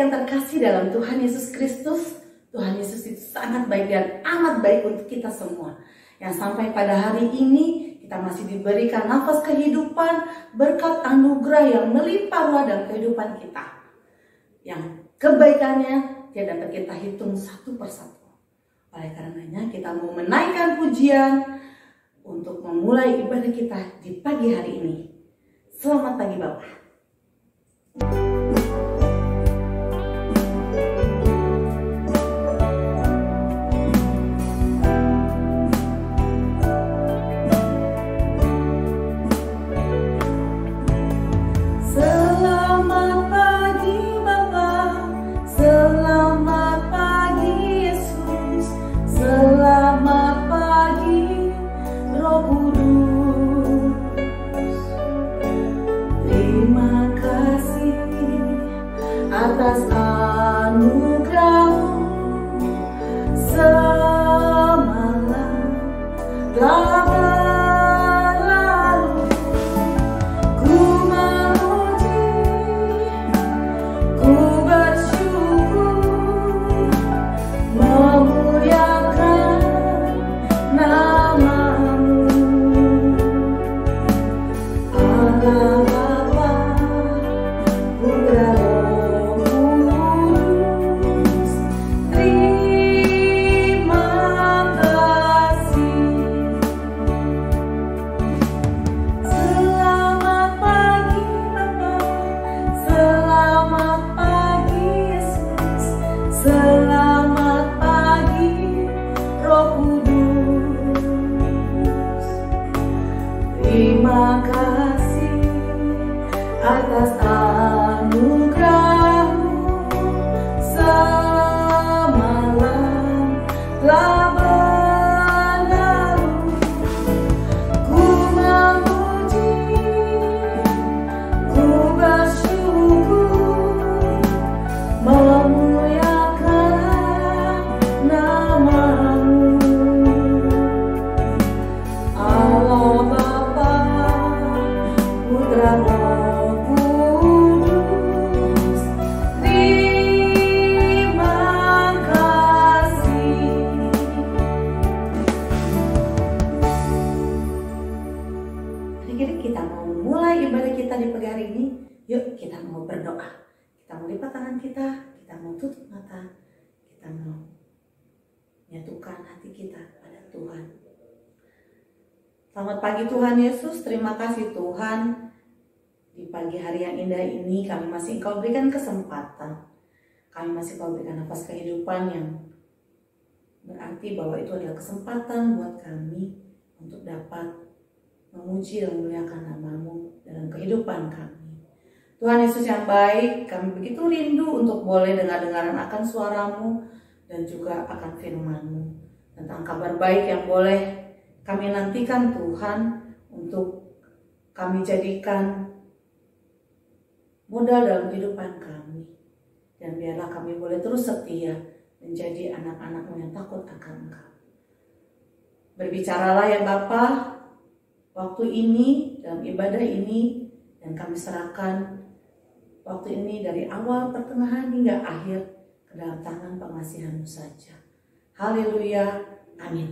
yang terkasih dalam Tuhan Yesus Kristus, Tuhan Yesus itu sangat baik dan amat baik untuk kita semua. Yang sampai pada hari ini kita masih diberikan nafas kehidupan berkat anugerah yang melimpah ruah dalam kehidupan kita. Yang kebaikannya tidak dapat kita hitung satu persatu. Oleh karenanya kita mau menaikkan pujian untuk memulai ibadah kita di pagi hari ini. Selamat pagi Bapak. Atas anugerah-Mu semalam telah berlalu, ku memuji, ku bersyukur, memuliakan nama-Mu. Allah Bapa, Putra, selamat pagi Roh Kudus. Terima kasih atas anugerah-Mu semalam telah berlalu, ku memuji, ku bersyukur, memuliakan nama-Mu. Allah Bapa, Putra, Roh Kudus, terima kasih. Adik-adik, kita mau mulai ibadah kita di pagi hari ini. Yuk kita mau berdoa. Kita mau lipat tangan kita mau tutup mata, kita mau menyatukan hati kita pada Tuhan. Selamat pagi Tuhan Yesus, terima kasih Tuhan. Di pagi hari yang indah ini kami masih Engkau berikan kesempatan. Kami masih Engkau berikan nafas kehidupan yang berarti bahwa itu adalah kesempatan buat kami untuk dapat memuji dan memuliakan nama-Mu dalam kehidupan kami. Tuhan Yesus yang baik, kami begitu rindu untuk boleh dengar-dengaran akan suara-Mu dan juga akan firman-Mu. Tentang kabar baik yang boleh kami nantikan Tuhan untuk kami jadikan modal dalam kehidupan kami. Dan biarlah kami boleh terus setia menjadi anak-anak-Mu yang takut akan Engkau. Berbicaralah ya Bapa, waktu ini, dalam ibadah ini, dan kami serahkan waktu ini dari awal, pertengahan, hingga akhir ke dalam tangan pengasihan-Mu saja. Haleluya, amin.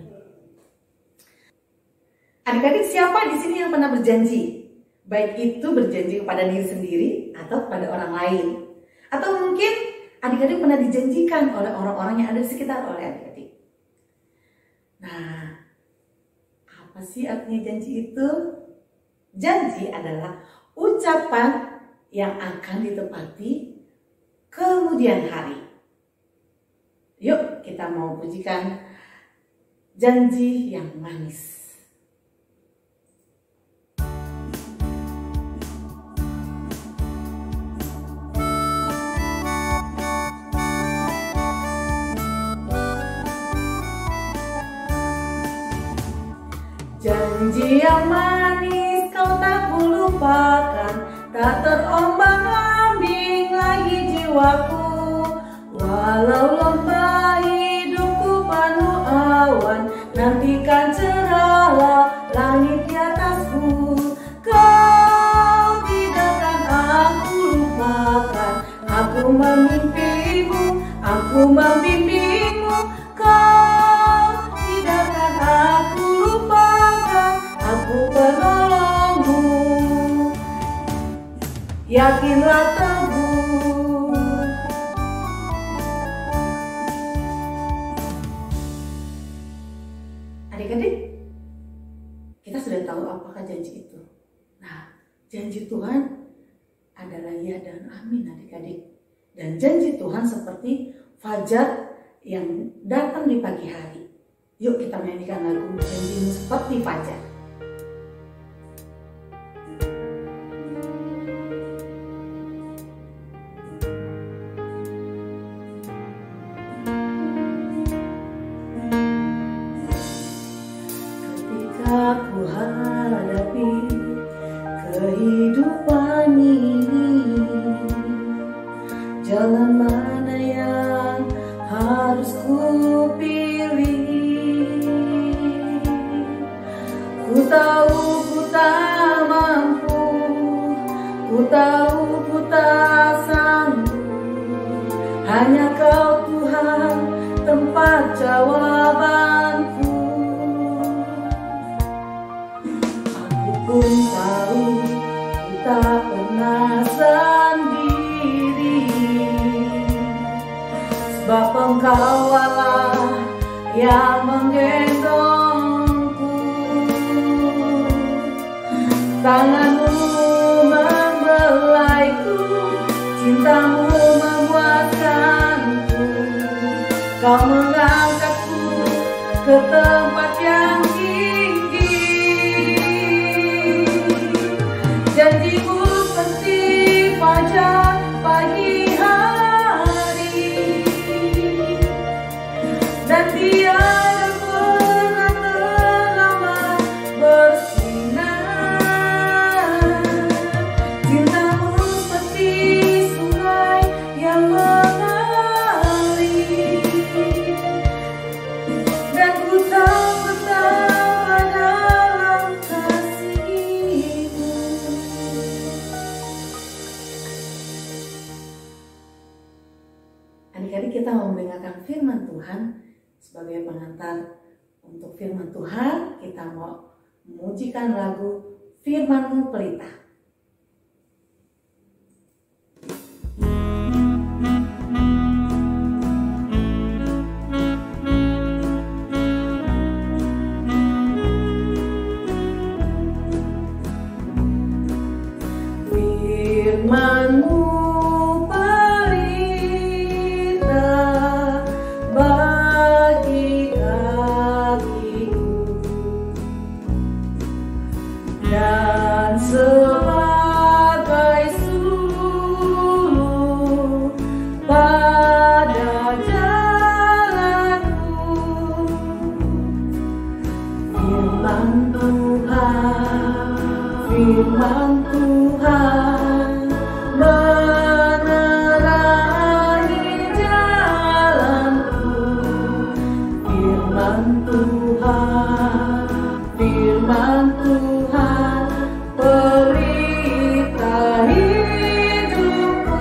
Adik-adik, siapa di sini yang pernah berjanji? Baik itu berjanji kepada diri sendiri atau kepada orang lain. Atau mungkin adik-adik pernah dijanjikan oleh orang-orang yang ada di sekitar oleh adik-adik. Nah, apa sih artinya janji itu? Janji adalah ucapan yang akan ditepati kemudian hari. Yuk kita mau pujikan janji yang manis. Janji yang manis kau tak lupakan, tak terombang-ambing lagi jiwaku. Walau lembah hidupku penuh awan, nantikan cerahlah langit di atasku. Kau tidak akan aku lupakan, aku memimpin Aku membimbingmu, kau tidak akan aku lupakan. Aku penolongmu, yakinlah teguh. Adik-adik, kita sudah tahu apakah janji itu. Nah, janji Tuhan adalah ya dan amin adik-adik. Dan janji Tuhan seperti fajar yang datang di pagi hari. Yuk kita nyanyikan lagu Janjimu Seperti Fajar. Ketika ku hadapi kehidupan ini, jalan mana yang harus ku pilih? Ku tahu ku tak mampu, ku tahu ku tak sanggup. Hanya Kau Tuhan tempat jawabanku. Aku pun tahu ku tak pernah sendiri, sebab Engkau Allah yang menggendongku. Tanganmu membelaiku, cintamu memuaskanku. Kau mengangkatku ke tempat yang tinggi. Janjimu seperti fajar pagi hari, dan tiada pernah terlambat bersinar. Cintamu seperti sungai yang mengalir, dan ku tak betapa dalam kasih-Mu. Adik-adik, kita mau mendengarkan firman Tuhan. Sebagai pengantar untuk firman Tuhan, kita mau memujikan lagu Firman-Mu Pelita. Firman-Mu pelita bagi kakiku, dan sebagai suluh pada jalanku. Firman Tuhan, firman Tuhan menerangi jalanku. Firman Tuhan, firman Tuhan pelita hidupku.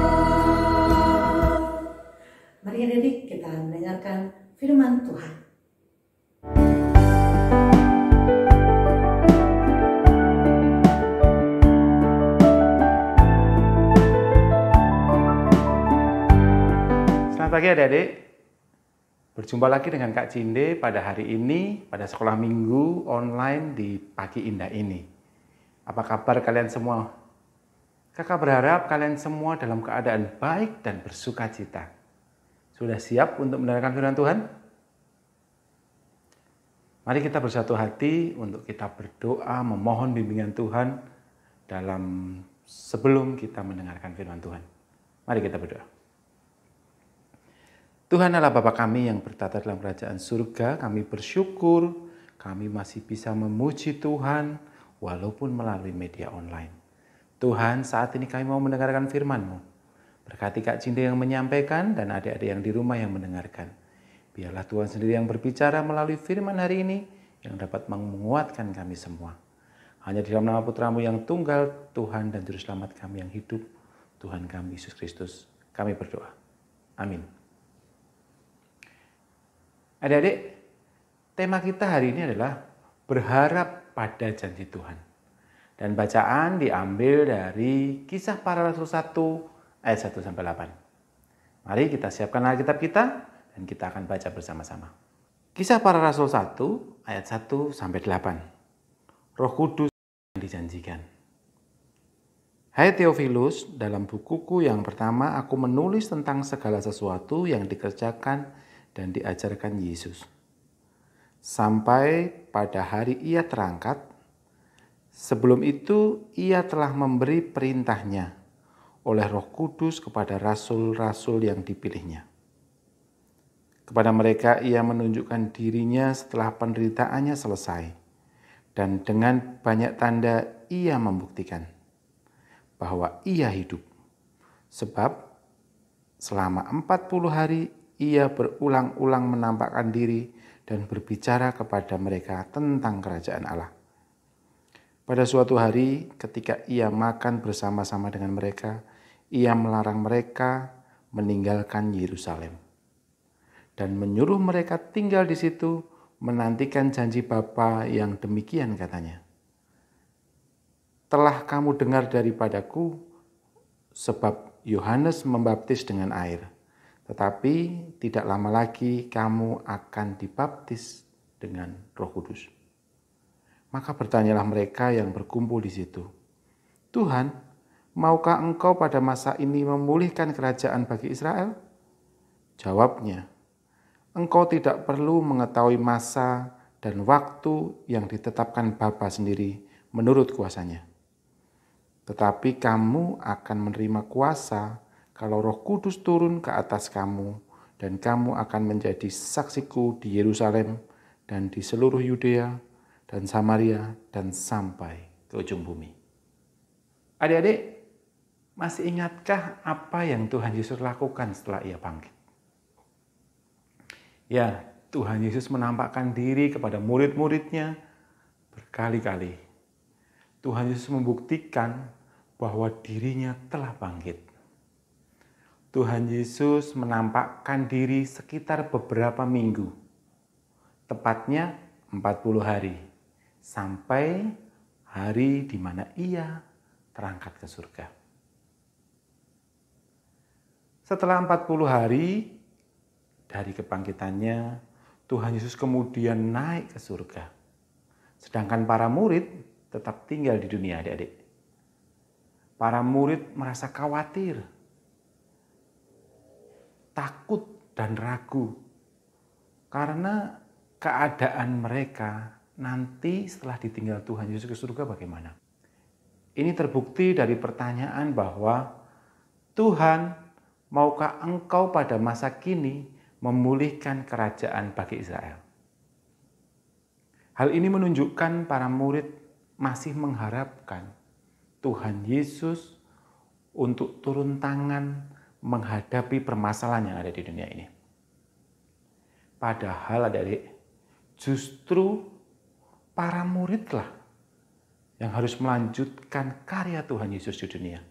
Mari adik-adik kita mendengarkan firman Tuhan. Selamat pagi adik-adik. Berjumpa lagi dengan Kak Cinde pada hari ini, pada sekolah minggu online di pagi indah ini. Apa kabar kalian semua? Kakak berharap kalian semua dalam keadaan baik dan bersuka cita. Sudah siap untuk mendengarkan firman Tuhan? Mari kita bersatu hati untuk kita berdoa memohon bimbingan Tuhan dalam sebelum kita mendengarkan firman Tuhan. Mari kita berdoa. Tuhan Allah Bapa kami yang bertata dalam kerajaan surga, kami bersyukur kami masih bisa memuji Tuhan walaupun melalui media online. Tuhan, saat ini kami mau mendengarkan firman-Mu. Berkati Kak Cinde yang menyampaikan dan adik-adik yang di rumah yang mendengarkan. Biarlah Tuhan sendiri yang berbicara melalui firman hari ini yang dapat menguatkan kami semua. Hanya di dalam nama Putra-Mu yang tunggal, Tuhan dan Juru Selamat kami yang hidup, Tuhan kami Yesus Kristus, kami berdoa. Amin. Adik-adik, tema kita hari ini adalah berharap pada janji Tuhan. Dan bacaan diambil dari Kisah Para Rasul 1 ayat 1-8. Mari kita siapkan Alkitab kita dan kita akan baca bersama-sama. Kisah Para Rasul 1 ayat 1-8. Roh Kudus yang dijanjikan. Hai Theophilus, dalam bukuku yang pertama aku menulis tentang segala sesuatu yang dikerjakan dan diajarkan Yesus. Sampai pada hari ia terangkat, sebelum itu ia telah memberi perintahnya oleh Roh Kudus kepada rasul-rasul yang dipilihnya. Kepada mereka ia menunjukkan dirinya setelah penderitaannya selesai, dan dengan banyak tanda ia membuktikan bahwa ia hidup. Sebab selama 40 hari ia berulang-ulang menampakkan diri dan berbicara kepada mereka tentang kerajaan Allah. Pada suatu hari ketika ia makan bersama-sama dengan mereka, ia melarang mereka meninggalkan Yerusalem dan menyuruh mereka tinggal di situ menantikan janji Bapa yang demikian katanya. Telah kamu dengar daripadaku, sebab Yohanes membaptis dengan air, tetapi tidak lama lagi kamu akan dibaptis dengan Roh Kudus. Maka bertanyalah mereka yang berkumpul di situ, Tuhan, maukah engkau pada masa ini memulihkan kerajaan bagi Israel? Jawabnya, engkau tidak perlu mengetahui masa dan waktu yang ditetapkan Bapa sendiri menurut kuasanya. Tetapi kamu akan menerima kuasa kalau Roh Kudus turun ke atas kamu, dan kamu akan menjadi saksiku di Yerusalem dan di seluruh Yudea dan Samaria dan sampai ke ujung bumi. Adik-adik, masih ingatkah apa yang Tuhan Yesus lakukan setelah ia bangkit? Ya, Tuhan Yesus menampakkan diri kepada murid-muridnya berkali-kali. Tuhan Yesus membuktikan bahwa dirinya telah bangkit. Tuhan Yesus menampakkan diri sekitar beberapa minggu, tepatnya 40 hari, sampai hari di mana ia terangkat ke surga. Setelah 40 hari dari kebangkitannya, Tuhan Yesus kemudian naik ke surga. Sedangkan para murid tetap tinggal di dunia, adik-adik. Para murid merasa khawatir, takut dan ragu karena keadaan mereka nanti setelah ditinggal Tuhan Yesus ke surga bagaimana. Ini terbukti dari pertanyaan bahwa Tuhan, maukah engkau pada masa kini memulihkan kerajaan bagi Israel? Hal ini menunjukkan para murid masih mengharapkan Tuhan Yesus untuk turun tangan menghadapi permasalahan yang ada di dunia ini. Padahal adik-adik, justru para muridlah yang harus melanjutkan karya Tuhan Yesus di dunia.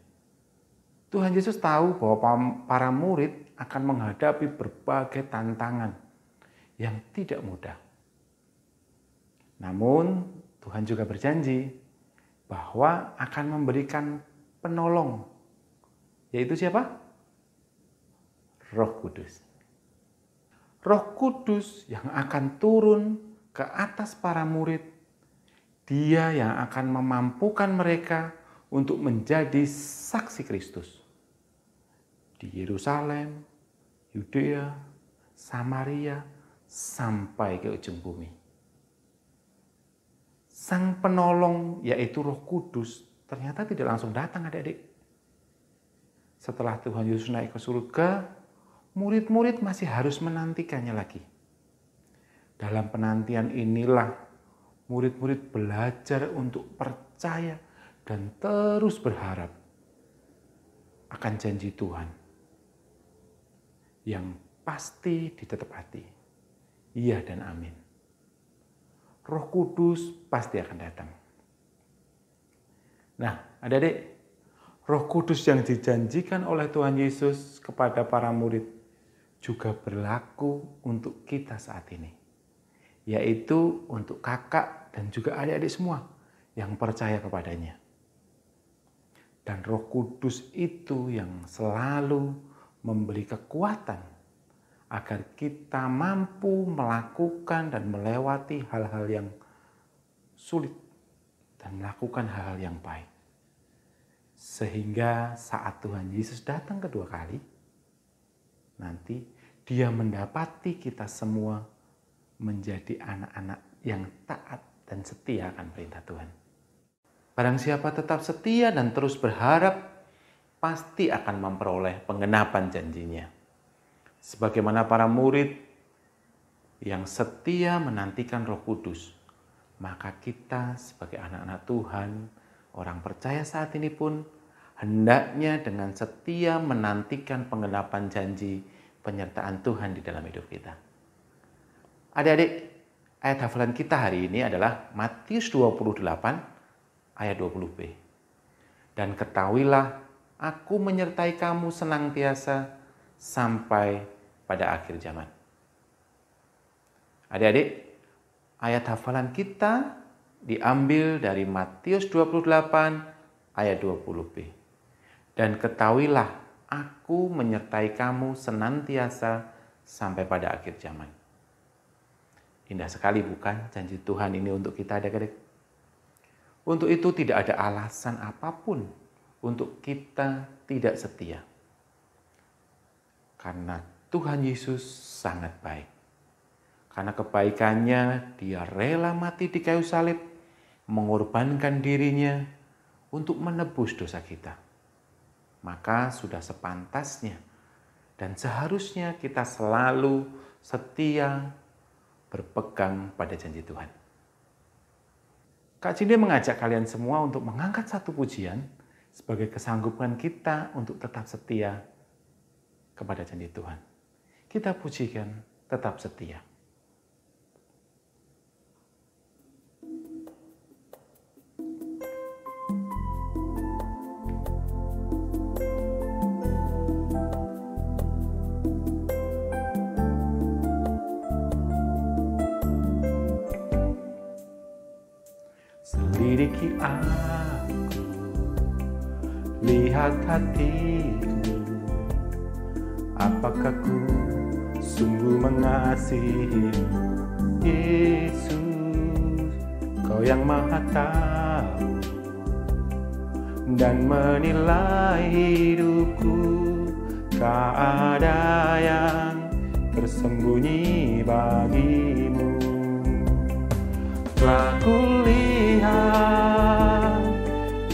Tuhan Yesus tahu bahwa para murid akan menghadapi berbagai tantangan yang tidak mudah. Namun Tuhan juga berjanji bahwa akan memberikan penolong, yaitu siapa? Roh Kudus. Roh Kudus yang akan turun ke atas para murid, Dia yang akan memampukan mereka untuk menjadi saksi Kristus di Yerusalem, Yudea, Samaria, sampai ke ujung bumi. Sang penolong, yaitu Roh Kudus, ternyata tidak langsung datang, adik-adik. Setelah Tuhan Yesus naik ke surga, murid-murid masih harus menantikannya lagi. Dalam penantian inilah murid-murid belajar untuk percaya dan terus berharap akan janji Tuhan yang pasti ditetapati. Iya dan amin. Roh Kudus pasti akan datang. Nah, adik-adik, Roh Kudus yang dijanjikan oleh Tuhan Yesus kepada para murid juga berlaku untuk kita saat ini, yaitu untuk kakak dan juga adik-adik semua yang percaya kepadanya. Dan Roh Kudus itu yang selalu memberi kekuatan agar kita mampu melakukan dan melewati hal-hal yang sulit dan melakukan hal-hal yang baik. Sehingga saat Tuhan Yesus datang kedua kali, nanti Dia mendapati kita semua menjadi anak-anak yang taat dan setia akan perintah Tuhan. Barang siapa tetap setia dan terus berharap, pasti akan memperoleh penggenapan janjinya. Sebagaimana para murid yang setia menantikan Roh Kudus, maka kita sebagai anak-anak Tuhan, orang percaya saat ini pun, hendaknya dengan setia menantikan penggenapan janji penyertaan Tuhan di dalam hidup kita. Adik-adik, ayat hafalan kita hari ini adalah Matius 28 ayat 20b. Dan ketahuilah, aku menyertai kamu senantiasa sampai pada akhir zaman. Adik-adik, ayat hafalan kita diambil dari Matius 28 ayat 20b. Dan ketahuilah, aku menyertai kamu senantiasa sampai pada akhir zaman. Indah sekali bukan janji Tuhan ini untuk kita adik-adik? Untuk itu tidak ada alasan apapun untuk kita tidak setia. Karena Tuhan Yesus sangat baik. Karena kebaikannya Dia rela mati di kayu salib, mengorbankan dirinya untuk menebus dosa kita. Maka sudah sepantasnya dan seharusnya kita selalu setia berpegang pada janji Tuhan. Kak Cindy mengajak kalian semua untuk mengangkat satu pujian sebagai kesanggupan kita untuk tetap setia kepada janji Tuhan. Kita pujikan tetap setia. Selidiki aku, lihat hatiku, apakah ku sungguh mengasihi Yesus, Kau yang Maha Tahu dan menilai hidupku, tak ada yang tersembunyi bagimu. Telah kulihat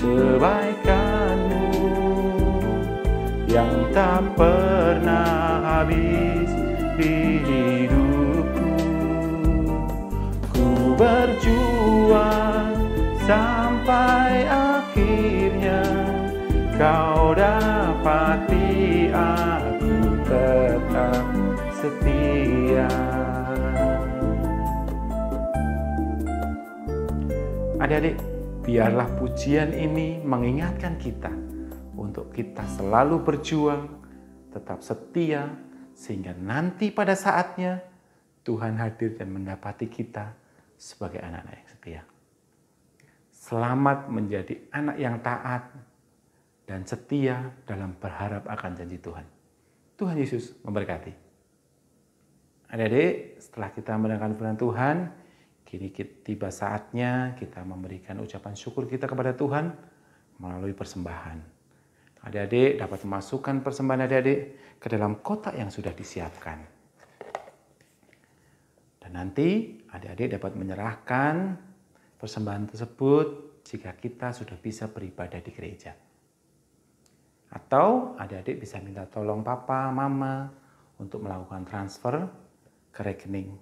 kebaikan-Mu yang tak pernah habis di hidupku. Ku berjuang sampai akhirnya, Kau dapati aku tetap setia. Adik-adik, biarlah pujian ini mengingatkan kita untuk kita selalu berjuang, tetap setia, sehingga nanti pada saatnya Tuhan hadir dan mendapati kita sebagai anak-anak yang setia. Selamat menjadi anak yang taat dan setia dalam berharap akan janji Tuhan. Tuhan Yesus memberkati. Adik-adik, setelah kita mendengarkan firman Tuhan, kini tiba saatnya kita memberikan ucapan syukur kita kepada Tuhan melalui persembahan. Adik-adik dapat memasukkan persembahan adik-adik ke dalam kotak yang sudah disiapkan. Dan nanti adik-adik dapat menyerahkan persembahan tersebut jika kita sudah bisa beribadah di gereja. Atau adik-adik bisa minta tolong papa, mama untuk melakukan transfer ke rekening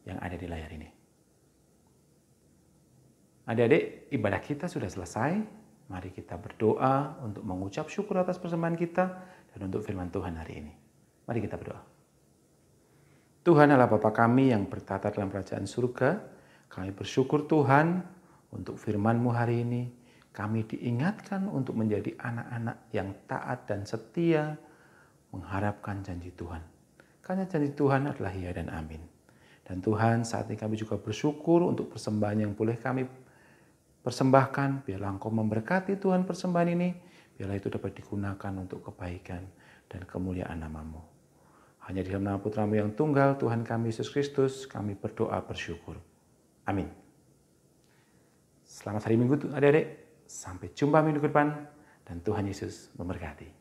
yang ada di layar ini. Adik-adik, ibadah kita sudah selesai. Mari kita berdoa untuk mengucap syukur atas persembahan kita dan untuk firman Tuhan hari ini. Mari kita berdoa. Tuhan Allah Bapa kami yang bertata dalam kerajaan surga, kami bersyukur Tuhan untuk firman-Mu hari ini. Kami diingatkan untuk menjadi anak-anak yang taat dan setia mengharapkan janji Tuhan. karena janji Tuhan adalah ya dan amin. Dan Tuhan, saat ini kami juga bersyukur untuk persembahan yang boleh kami persembahkan. Biarlah Engkau memberkati Tuhan persembahan ini, biarlah itu dapat digunakan untuk kebaikan dan kemuliaan nama-Mu. Hanya di dalam nama Putra-Mu yang tunggal, Tuhan kami Yesus Kristus, kami berdoa bersyukur. Amin. Selamat hari Minggu adik-adik. Sampai jumpa minggu depan dan Tuhan Yesus memberkati.